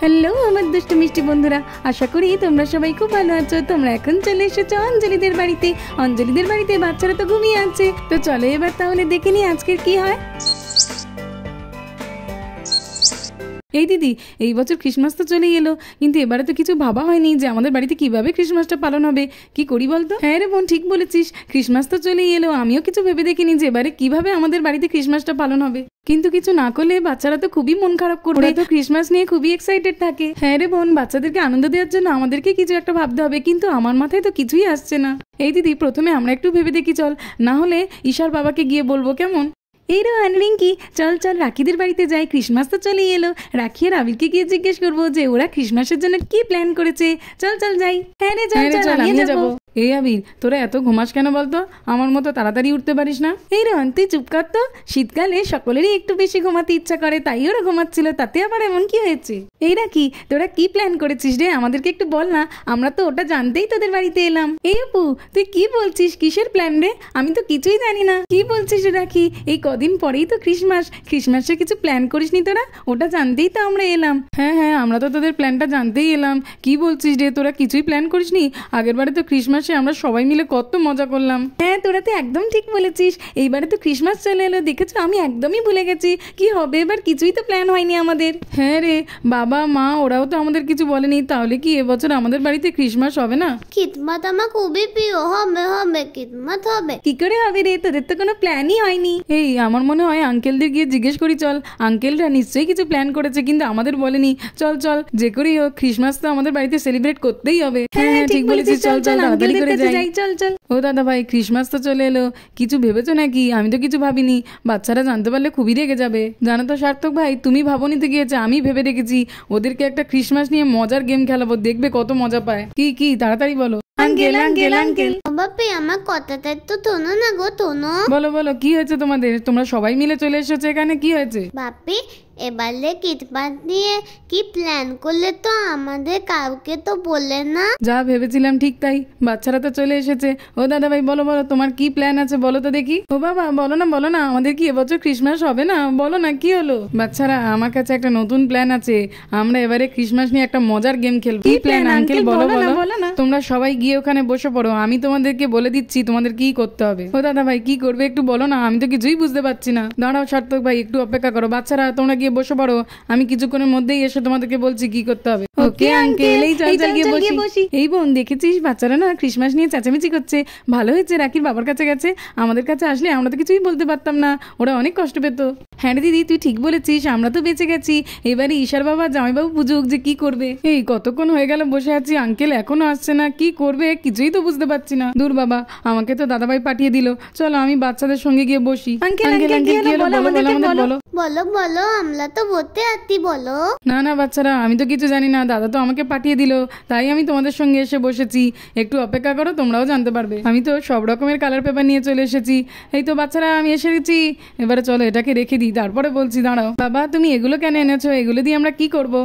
Hello আমার দুষ্টু মিষ্টি বন্ধুরা, আশা করি তোমরা সবাই খুব ভালো আছো। তোমরা এখন চলে এসেছো অঞ্জলিদের বাড়িতে। অঞ্জলিদের বাড়িতে বাচ্চারা তো ঘুমিয়ে আছে, তো চলো এবার তাহলে দেখে নি আজকের কি হয়। এই দিদি, এই বছর ক্রিসমাস তো চলেই এলো, কিন্তু এবারে তো কিছু ভাবা হয়নি যে আমাদের বাড়িতে কিভাবে ক্রিসমাসটা পালন হবে। কি করি বলতো? হ্যাঁ রে বোন, ঠিক বলেছিস, ক্রিসমাস তো চলেই এলো, আমিও কিছু ভেবে দেখিনি যে এবারে কিভাবে আমাদের বাড়িতে ক্রিসমাসটা পালন হবে। কিন্তু কিছু না করলে বাচ্চারা তো খুবই মন খারাপ করবে, তো ক্রিসমাস নিয়ে খুবই এক্সাইটেড থাকে। হ্যাঁ রে বোন, বাচ্চাদেরকে আনন্দ দেওয়ার জন্য আমাদেরকে কিছু একটা ভাবতে হবে, কিন্তু আমার মাথায় তো কিছুই আসছে না। এই দিদি, প্রথমে আমরা একটু ভেবে দেখি চল, না হলে ঈশার বাবাকে গিয়ে বলবো, কেমন? এই রোহান, রিঙ্কি, চল চল রাখিদের বাড়িতে যাই, ক্রিসমাস তো চলেই এলো। রাখি আর আবিরকে গিয়ে জিজ্ঞেস করবো যে ওরা ক্রিসমাসের জন্য কি প্ল্যান করেছে। চল চল যাই। হ্যাঁ রে চল চল, আমিও যাবো। এই আবির, তোরা এত ঘুমাস কেন বলতো? আমার মতো তাড়াতাড়ি উঠতে পারিস না? এই রোহান, তুই চুপ কর তো। শীতকালে সকলেরই একটু বেশি ঘুমাতে ইচ্ছা করে, তাই ওরা ঘুমাচ্ছিল, তাতে আবার এমন কি হয়েছে? এই রাখি, তোরা কি প্ল্যান করেছিস রে? আমাদেরকে একটু বল না, আমরা তো ওটা জানতেই তোদের বাড়িতে এলাম। এই আপু, তুই কি বলছিস? কিসের প্ল্যান রে? আমি তো কিছুই জানি না। কি বলছিস রে রাখি? এই কদিন পরেই তো ক্রিসমাস, ক্রিসমাসের কিছু প্ল্যান করিসনি তোরা? ওটা জানতেই তো আমরা এলাম। হ্যাঁ হ্যাঁ, আমরা তো তোদের প্ল্যানটা জানতেই এলাম। কি বলছিস রে, তোরা কিছুই প্ল্যান করিসনি? আগের বারে তো ক্রিসমাসে আমরা সবাই মিলে কত মজা করলাম। হ্যাঁ, তোরা তো একদম ঠিক বলেছিস, এইবারে তো ক্রিসমাস চলে এলো, দেখেছো আমি একদমই ভুলে গেছি কি হবে এবার, কিছুই তো প্ল্যান হয়নি আমাদের। হ্যাঁ রে, বাবা মা ওরাও তো আমাদের কিছু বলেনি, তাহলে কি এবছর আমাদের বাড়িতে ক্রিসমাস হবে না? খিদমাত আমার খুবই প্রিয়, হবে হবে খিদমাত হবে। কি করে হবে রে, তোদের তো কোনো প্ল্যানই হয়নি। এই আমার মনে হয় আঙ্কেলদের গিয়ে জিজ্ঞেস করি চল, আঙ্কেলরা নিশ্চয়ই কিছু প্ল্যান করেছে কিন্তু আমাদের বলেনি। চল চল, যে করেই হোক ক্রিসমাস তো আমাদের বাড়িতে সেলিব্রেট করতেই হবে। হ্যাঁ ঠিক বলেছিস, চল চল তাড়াতাড়ি করে যাই। চল চল। ও দাদা ভাই, ক্রিসমাস তো চলে এলো, কিছু ভেবেছো নাকি? আমি তো কিছু ভাবিনি, বাচ্চারা জানতে পারলে খুবই রেগে যাবে। জানো তো সার্থক ভাই, তুমি ভাবনি তো গিয়েছে, আমি ভেবে রেখেছি ওদেরকে একটা ক্রিসমাস নিয়ে মজার গেম খেলাবো, দেখবে কত মজা পায়। কি কি তাড়াতাড়ি বলো। আঙ্কেল আঙ্কেল আঙ্কেল, বাপি আমার কথাটা তো তোনো না গো, তোনো। বলো বলো, কি হয়েছে তোমাদের? তোমরা সবাই মিলে চলে এসেছো এখানে, কি হয়েছে? বাপি, এবারে ক্রিসমাস নিয়ে কি প্ল্যান করলে তো আমাদের কাউকে তো বললে না। যা ভেবেছিলাম ঠিক তাই, বাচ্চারা তো চলে এসেছে। ও দাদা ভাই বলো বলো, তোমার কি প্ল্যান আছে বলো তো দেখি। ও বাবা, বলো না, আমাদের কি এবছর ক্রিসমাস হবে না? বলো না, কি হলো? বাচ্চারা, আমার কাছে একটা নতুন প্ল্যান আছে, আমরা এবারে ক্রিসমাস নিয়ে একটা মজার গেম খেলবো। কি প্ল্যান আঙ্কেল? বলো বলো না। তোমরা সবাই গিয়ে ওখানে বসে পড়ো, আমি তোমাদেরকে বলে দিচ্ছি তোমাদের কি করতে হবে। ও দাদা ভাই, কি করবে একটু বলো না, আমি তো কিছুই বুঝতে পারছি না। দাঁড়াও সার্থক ভাই, একটু অপেক্ষা করো। বাচ্চারা তোমরা গিয়ে বসে পড়ো, আমি কিছুক্ষণের মধ্যেই এসে তোমাদেরকে বলছি কি করতে হবে। ওকে আঙ্কেল, এই চল চল গিয়ে বসি। এই বোন, দেখেছিস বাচ্চারা না ক্রিসমাস নিয়ে চেঁচামেচি করছে। ভালো হয়েছে রাখির বাবার কাছে গেছে, আমাদের কাছে আসলে আমরা তো কিছুই বলতে পারতাম না, ওরা অনেক কষ্ট পেত। হ্যাঁ দিদি, তুই ঠিক বলেছিস, আমরা তো বেঁচে গেছি। এবারে ঈশার বাবা জামাইবাবু বুঝুক যে কি করবে। এই কতক্ষণ হয়ে গেল বসে আছি, আঙ্কেল এখনো আসছে না, কি করবে কিছুই তো বুঝতে পারছি না। দূর বাবা, আমাকে তো দাদাভাই পাঠিয়ে দিল, চলো আমি বাচ্চাদের সঙ্গে গিয়ে বসি। আঙ্কেল বলো বলো, আমরা তো বলতে আছি, বলো। না না বাচ্চারা, আমি তো কিছু জানি না, দাদা তো আমাকে পাঠিয়ে দিল, তাই আমি তোমাদের সঙ্গে এসে বসেছি। একটু অপেক্ষা করো, তোমরাও জানতে পারবে। আমি তো সব রকমের কালার পেপার নিয়ে চলে এসেছি। এই তো বাচ্চারা, আমি এসে গেছি। এবারে চলো এটাকে রেখে দিই, তারপরে বলছি। দাঁড়াও বাবা, তুমি এগুলো কেন এনেছো? এগুলো দিয়ে আমরা কি করব?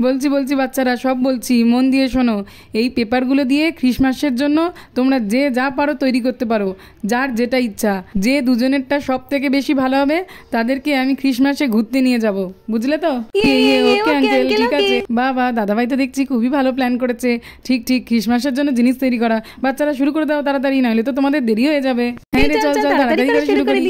বলছি বাচ্চারা, সব বলছি, মন দিয়ে শোনো। এই পেপারগুলো দিয়ে ক্রিসমাসের জন্য তোমরা যে যা পারো তৈরি করতে পারো, যার যেটা ইচ্ছা। যে দুজনেরটা সব থেকে বেশি ভালো হবে তাদেরকে আমি ক্রিসমাসে ঘুরতে নিয়ে যাব, বুঝলে তো? ওকে আঙ্কেল, ঠিক আছে। বাবা, দাদাভাই তো দেখছি খুবই ভালো প্ল্যান করেছে। ঠিক ঠিক, ক্রিসমাসের জন্য জিনিস তৈরি করা। বাচ্চারা শুরু করে দাও তাড়াতাড়ি, নাহলে তো তোমাদের দেরি হয়ে যাবে। হ্যাঁ রে, চল চল তাড়াতাড়ি করে শুরু করি।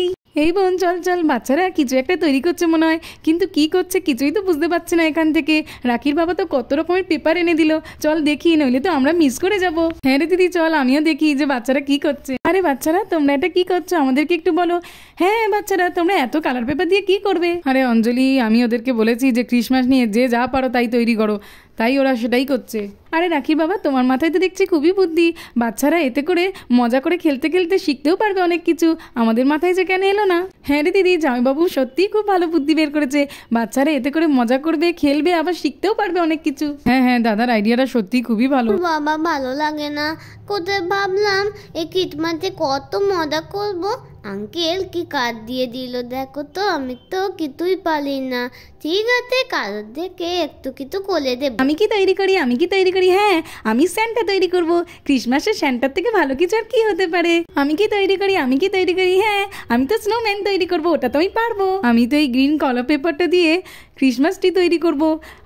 এই বোন, চল চল, বাচ্চারা কিছু একটা তৈরি করছে মনে হয়, কিন্তু কি করছে কিছুই তো বুঝতে পারছি না এখান থেকে। রাখির বাবা তো কত রকমের পেপার এনে দিল, চল দেখি, নইলে তো আমরা মিস করে যাব। হ্যাঁ রে দিদি, চল আমিও দেখি যে বাচ্চারা কি করছে। আরে বাচ্চারা, তোমরা এটা কি করছো আমাদেরকে একটু বলো। হ্যাঁ বাচ্চারা, তোমরা এত কালার পেপার দিয়ে কি করবে? আরে অঞ্জলি, আমি ওদেরকে বলেছি যে ক্রিসমাস নিয়ে যে যা পারো তাই তৈরি করো, তাই ওরা সেটাই করছে। আরে রাখি বাবা, তোমার মাথায় তো দেখছি খুবই বুদ্ধি, বাচ্চারা এতে করে মজা করে খেলতে খেলতে শিখতেও পারবে অনেক কিছু। আমাদের মাথায় যে কেন এলো না? হ্যাঁ রে দিদি, জামাইবাবু সত্যিই খুব ভালো বুদ্ধি বের করেছে, বাচ্চারা এতে করে মজা করবে, খেলবে, আবার শিখতেও পারবে অনেক কিছু। হ্যাঁ হ্যাঁ, দাদার আইডিয়াটা সত্যিই খুবই ভালো। বাবা, ভালো লাগে না, কোথায় ভাবলাম এই ক্রিসমাসে কত মজা করব, আঙ্কেল কি কাজ দিয়ে দিল দেখো তো, আমি তো কিছুই পারি না। ঠিক আছে, কারোর থেকে একটু কিছু করে দেব। আমি কি তৈরি করি? হ্যাঁ, আমি স্যান্টা তৈরি করব। ক্রিসমাসের স্যান্টার থেকে ভালো কিছু আর কি হতে পারে? আমি কি তৈরি করি? হ্যাঁ, আমি তো স্নোম্যান তৈরি করব, ওটা তো আমি পারবো। আমি তো এই গ্রিন কলার পেপারটা দিয়ে ক্রিসমাস ট্রি তৈরি করব,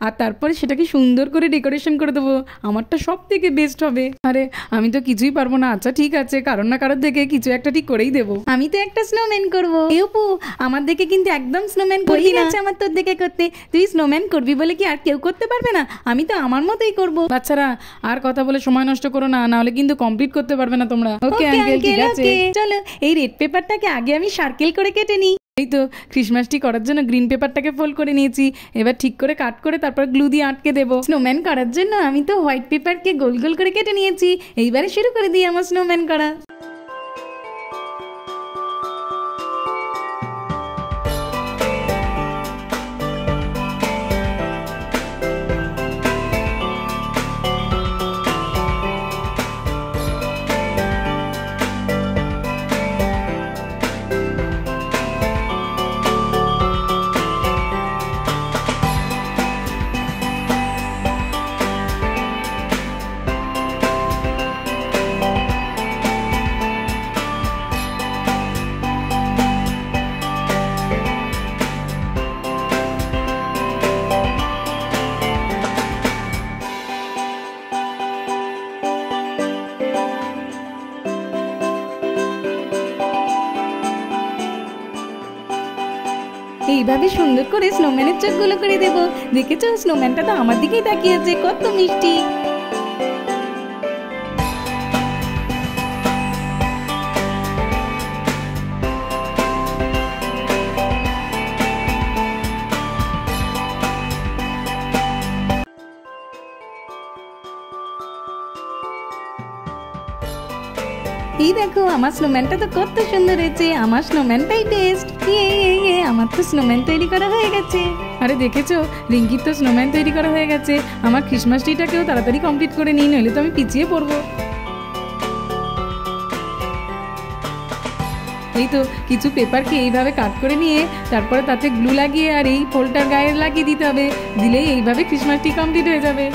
আর তারপরে সেটাকে সুন্দর করে ডেকোরেশন করে দেবো। আমারটা সব থেকে বেস্ট হবে। আরে আমি তো কিছুই পারবো না। আচ্ছা ঠিক আছে, কারোর না কারোর থেকে কিছু একটা ঠিক করেই দেবো। আমি তো একটা স্নোম্যান করবো। অপু, আমার দেখে কিন্তু একদম স্নোম্যান করবি না। আমার তোর দেখে করতে, তুই স্নোম্যান করবি বলে কি আর কেউ করতে পারবে না? আমি তো আমার মতোই করবো। বাচ্চারা আর কথা বলে সময় নষ্ট করো না, নাহলে কিন্তু কমপ্লিট করতে পারবে না তোমরা। ওকে আঙ্কেল, ঠিক আছে। চলো এই রেড পেপারটাকে আগে আমি সার্কেল করে কেটে নিই। এই তো ক্রিসমাস ট্রি করার জন্য গ্রিন পেপারটাকে ফোল্ড করে নিয়েছি। এবার ঠিক করে কাট করে তারপর গ্লু দিয়ে আটকে দেবো। স্নোম্যান করার জন্য আমি তো হোয়াইট পেপারকে গোল গোল করে কেটে নিয়েছি। এইবারে শুরু করে দিই আমার স্নোম্যান করা। এইভাবে সুন্দর করে স্নোম্যানের চোখগুলো করে দেবো। দেখেছো, স্নোম্যানটা তো আমার দিকেই তাকিয়েছে, কত মিষ্টি। এই দেখো, আমার স্নোম্যানটা তো কত সুন্দর হয়েছে। আমার স্নোম্যানটাই বেস্ট। আমার তো স্নোম্যান তৈরি করা হয়ে গেছে। আরে দেখেছো, রিঙ্কির তো স্নোম্যান তৈরি করা হয়ে গেছে। আমার ক্রিসমাস ট্রিটাকেও তাড়াতাড়ি কমপ্লিট করে নিই, নইলে তো আমি পিছিয়ে পড়বো। এই তো কিছু পেপারকে এইভাবে কাট করে নিয়ে তারপরে তাতে গ্লু লাগিয়ে আর এই ফোল্ডটার গায়ে লাগিয়ে দিতে হবে। দিলেই এইভাবে ক্রিসমাস ট্রি কমপ্লিট হয়ে যাবে।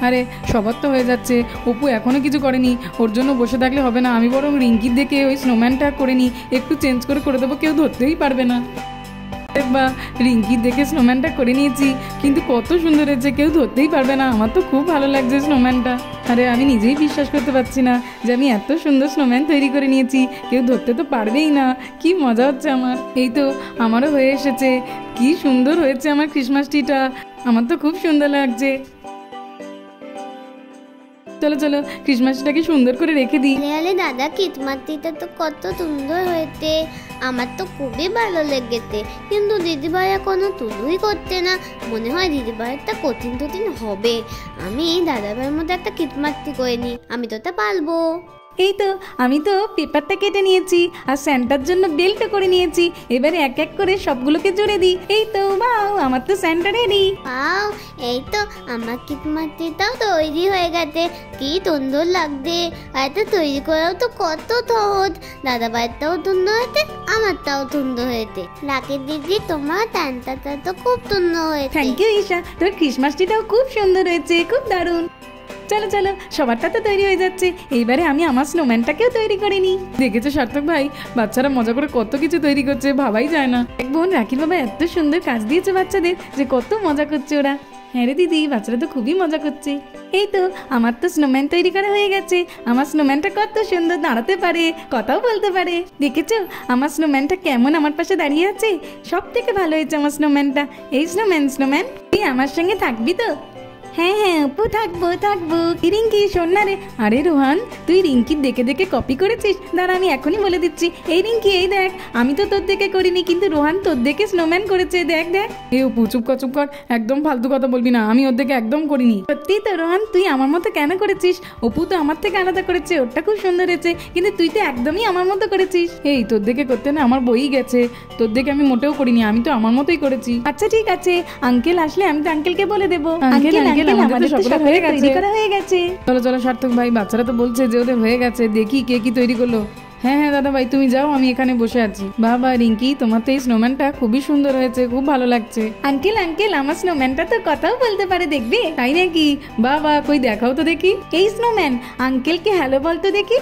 আরে সবার তো হয়ে যাচ্ছে, অপু এখনও কিছু করেনি। ওর জন্য বসে থাকলে হবে না, আমি বরং রিঙ্কির দেখে ওই স্নোম্যানটা করে নিই। একটু চেঞ্জ করে দেবো, কেউ ধরতেই পারবে না। বা রিঙ্কির দেখে স্নোম্যানটা করে নিয়েছি, কিন্তু কত সুন্দর হয়েছে, কেউ ধরতেই পারবে না। আমার তো খুব ভালো লাগছে স্নোম্যানটা। আরে আমি নিজেই বিশ্বাস করতে পারছি না যে আমি এত সুন্দর স্নোম্যান তৈরি করে নিয়েছি, কেউ ধরতে তো পারবেই না। কি মজা হচ্ছে আমার। এই তো আমারও হয়ে এসেছে। কি সুন্দর হয়েছে আমার ক্রিসমাস ট্রিটা, আমার তো খুব সুন্দর লাগছে। চলো চলো ক্রিসমাসটাকে সুন্দর করে রেখে দিই। আরে দাদা, ক্রিসমাস ট্রিটা তো কত সুন্দর হয়েছে, আমার তো খুবই ভালো লেগেছে। কিন্তু দিদিভাই এখনো তুলুই করতে না। মনে হয় দিদিভাইয়েরটা কঠিন হবে। আমি দাদাভাইয়ের মধ্যে একটা ক্রিসমাস ট্রি করে নিই, আমি তো তা পারবো। এই তো আমি তো পেপারটা কেটে নিয়েছি আর স্যান্টার জন্য বেল্টও করে নিয়েছি। এবারে এক এক করে সবগুলোকে জুড়ে দিই। এই তো বাও, আমার তো স্যান্টা রেডি। বাও, এই তো আমার ক্রিসমাস ট্রিটাও তৈরি হয়ে গেছে। কি সুন্দর লাগছে। আর এটা তৈরি করাও তো কত সহজ। দাদা ভাইটাও সুন্দর হয়েছে, আমারটাও সুন্দর হয়েছে। রাকেশ দিদি, তোমার স্যান্টাটা তো খুব সুন্দর হয়েছে। থ্যাংক ইউ ঈশা, তোর ক্রিসমাস ট্রিটাও খুব সুন্দর হয়েছে, খুব দারুণ। চলো চলো, সবারটা তো তৈরি হয়ে যাচ্ছে। এইবারে আমি আমার স্নোম্যানটাকেও তৈরি করে নিই। দেখেছো সার্থক ভাই, বাচ্চারা মজা করে কত কিছু তৈরি করছে, ভাবাই যায় না। এক বোন রাখির বাবা এত সুন্দর কাজ দিয়েছে বাচ্চাদের, যে কত মজা করছে ওরা। হ্যাঁ রে দিদি, বাচ্চারা তো খুবই মজা করছে। এই তো আমার তো স্নোম্যান তৈরি করা হয়ে গেছে। আমার স্নোম্যানটা কত সুন্দর দাঁড়াতে পারে, কথাও বলতে পারে। দেখেছো আমার স্নোম্যানটা কেমন আমার পাশে দাঁড়িয়ে আছে? সব থেকে ভালো হয়েছে আমার স্নোম্যানটা। এই স্নোম্যান, তুই আমার সঙ্গে থাকবি তো? হ্যাঁ হ্যাঁ অপু, থাকবো থাকবো। রিঙ্কি শোন না রে। আরে রোহান, তুই রিঙ্কির দেখে দেখে কপি করেছিস? দাঁড়া আমি এখনই বলে দিচ্ছি। এই রিঙ্কি এই দেখ, আমি তো তোর দেখে করিনি, কিন্তু রোহান তোর দেখে স্নোম্যান করেছে, দেখ দেখ। এ অপু চুপ কর, একদম ফালতু কথা বলবি না, আমি ওর দেখে একদম করিনি। সত্যি তো রোহান, তুই আমার মতো কেন করেছিস? অপু তো আমার থেকে আলাদা করেছে, ওরটা খুব সুন্দর হয়েছে, কিন্তু তুই তো একদমই আমার মতো করেছিস। এই তোর দেখে করতে না আমার বই গেছে, তোর দেখে আমি মোটেও করিনি, আমি তো আমার মতোই করেছি। আচ্ছা ঠিক আছে, আঙ্কেল আসলে আমি তো আঙ্কেলকে বলে দেবো। আঙ্কেল আমাদের তো সব হয়ে গেছে। চলো চলো সার্থক ভাই, বাচ্চারা তো বলছে যে ওদের হয়ে গেছে, দেখি কে কি তৈরি করলো। হ্যাঁ হ্যাঁ দাদা ভাই, তুমি যাও, আমি এখানে বসে আছি। বাবা রিঙ্কি, তোমার তো এই স্নোম্যানটা খুবই সুন্দর হয়েছে, খুব ভালো লাগছে। আঙ্কেল আমার স্নোম্যানটা তো কথাও বলতে পারে, দেখবে? তাই নাকি? বাবা কই দেখাও তো দেখি। এই স্নোম্যান আঙ্কেলকে হ্যালো বলতো দেখি।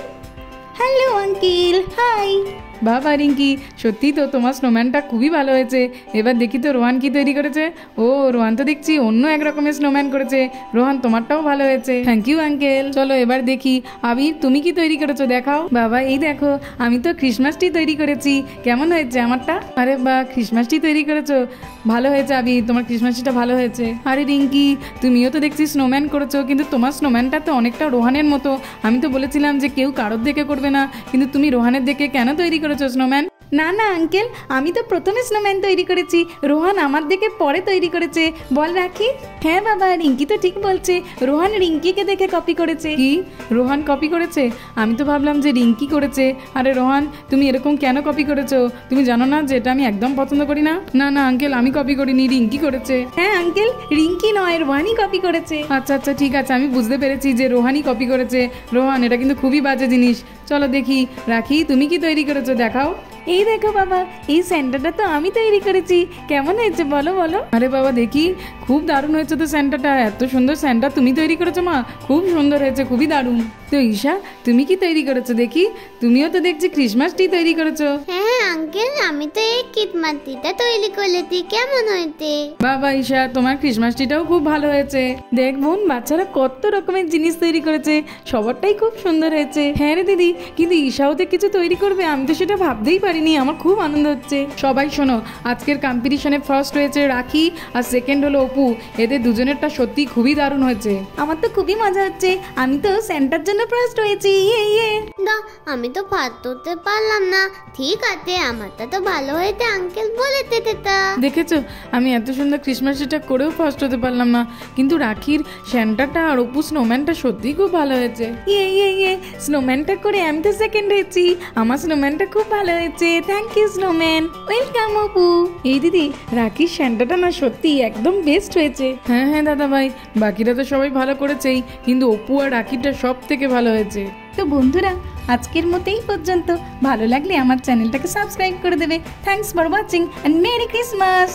Hello uncle, hi. বাবা রিঙ্কি, সত্যি তো তোমার স্নোম্যানটা খুবই ভালো হয়েছে। এবার দেখি তো রোহান কি তৈরি করেছে। ও রোহান তো দেখছি অন্য এক রকমের স্নোম্যান করেছে। রোহান তোমারটাও ভালো হয়েছে। Thank you uncle. চলো এবার দেখি আবির তুমি কি তৈরি করেছো, দেখাও। বাবা এই দেখো, আমি তো ক্রিসমাস ট্রি তৈরি করেছি। কেমন হয়েছে আমারটা? আরে বা, ক্রিসমাস ট্রি তৈরি করেছো, ভালো হয়েছে আবির, তোমার ক্রিসমাস ট্রিটা ভালো হয়েছে। আরে রিঙ্কি, তুমিও তো দেখছি স্নোম্যান করেছো, কিন্তু তোমার স্নোম্যানটা তো অনেকটা রোহানের মতো। আমি তো বলেছিলাম যে কেউ কারোর দেখে করবে না, কিন্তু তুমি রোহানের দেখে কেন তৈরি করেছো স্নোম্যান? না না আঙ্কেল, আমি তো প্রথমে স্নোম্যান তৈরি করেছি, রোহান আমার দেখে পরে তৈরি করেছে। বল রাখি? হ্যাঁ বাবা, রিঙ্কি তো ঠিক বলছে, রোহান রিঙ্কিকে দেখে কপি করেছে। কি, রোহান কপি করেছে? আমি তো ভাবলাম যে রিঙ্কি করেছে। আরে রোহান, তুমি এরকম কেন কপি করেছো? তুমি জানো না যে এটা আমি একদম পছন্দ করি না? না না আঙ্কেল, আমি কপি করিনি, রিঙ্কি করেছে। হ্যাঁ আঙ্কেল, রিঙ্কি নয়, রোহানই কপি করেছে। আচ্ছা আচ্ছা ঠিক আছে, আমি বুঝতে পেরেছি যে রোহানই কপি করেছে। রোহান, এটা কিন্তু খুবই বাজে জিনিস। চলো দেখি রাখি, তুমি কি তৈরি করেছো, দেখাও। এই দেখো বাবা, এই স্যান্টাটা তো আমি তৈরি করেছি, কেমন হয়েছে বলো বলো। আরে বাবা দেখি, খুব দারুণ হয়েছে তো স্যান্টাটা, এত সুন্দর স্যান্টা তুমি তৈরি করেছো মা, খুব সুন্দর হয়েছে, খুবই দারুণ। তো ঈশা, তুমি কি তৈরি করেছো দেখি? তুমিও তো দেখছি ক্রিসমাস ট্রি তৈরি করেছো। হ্যাঁ আঙ্কেল, আমি তো এই ক্রিসমাস ট্রিটা তৈরি করেছি, কেমন হয়েছে? বাবা ঈশা, তোমার ক্রিসমাস ট্রিটাও খুব ভালো হয়েছে। দেখ বোন, বাচ্চারা কত রকমের জিনিস তৈরি করেছে, সবারটাই খুব সুন্দর হয়েছে। হ্যাঁ রে দিদি, কিন্তু ঈশাও তো কিছু তৈরি করবে, আমি তো সেটা ভাবতেই পারিনি, আমার খুব আনন্দ হচ্ছে। সবাই শোনো, আজকের কম্পিটিশনে ফার্স্ট হয়েছে রাখি আর সেকেন্ড হলো অপু, এদের দুজনেরটা সত্যি খুবই দারুণ হয়েছে। আমার তো খুবই মজা হচ্ছে, আমি তো সেন্টার জন্য ফার্স্ট হয়েছি। না, আমি তো ফার্স্ট হতে পারলাম না। ঠিক আছে, আমারটা তো ভালো হয়েছে, আঙ্কেল বলেছে এটা। দেখেছো, আমি এত সুন্দর ক্রিসমাস ট্রিটা করেও ফার্স্ট হতে পারলাম না, কিন্তু রাখির স্যান্টাটা আর অপু স্নোম্যানটা সত্যিই খুব ভালো হয়েছে। স্নোম্যানটা করে আমি তো সেকেন্ড হয়েছি, আমার স্নোম্যানটা খুব ভালো হয়েছে। Thank you snowman. Welcome Apu. এই দিদি, রাখির স্যান্টাটা না সত্যি একদম বেস্ট হয়েছে। হ্যাঁ হ্যাঁ দাদা ভাই, বাকিরা তো সবাই ভালো করেছেই, কিন্তু অপু আর রাখিরটা সব থেকে ভালো হয়েছে। তো বন্ধুরা, আজকের মতো এই পর্যন্ত। ভালো লাগলে আমার চ্যানেলটাকে সাবস্ক্রাইব করে দেবে। Thanks for watching and merry Christmas.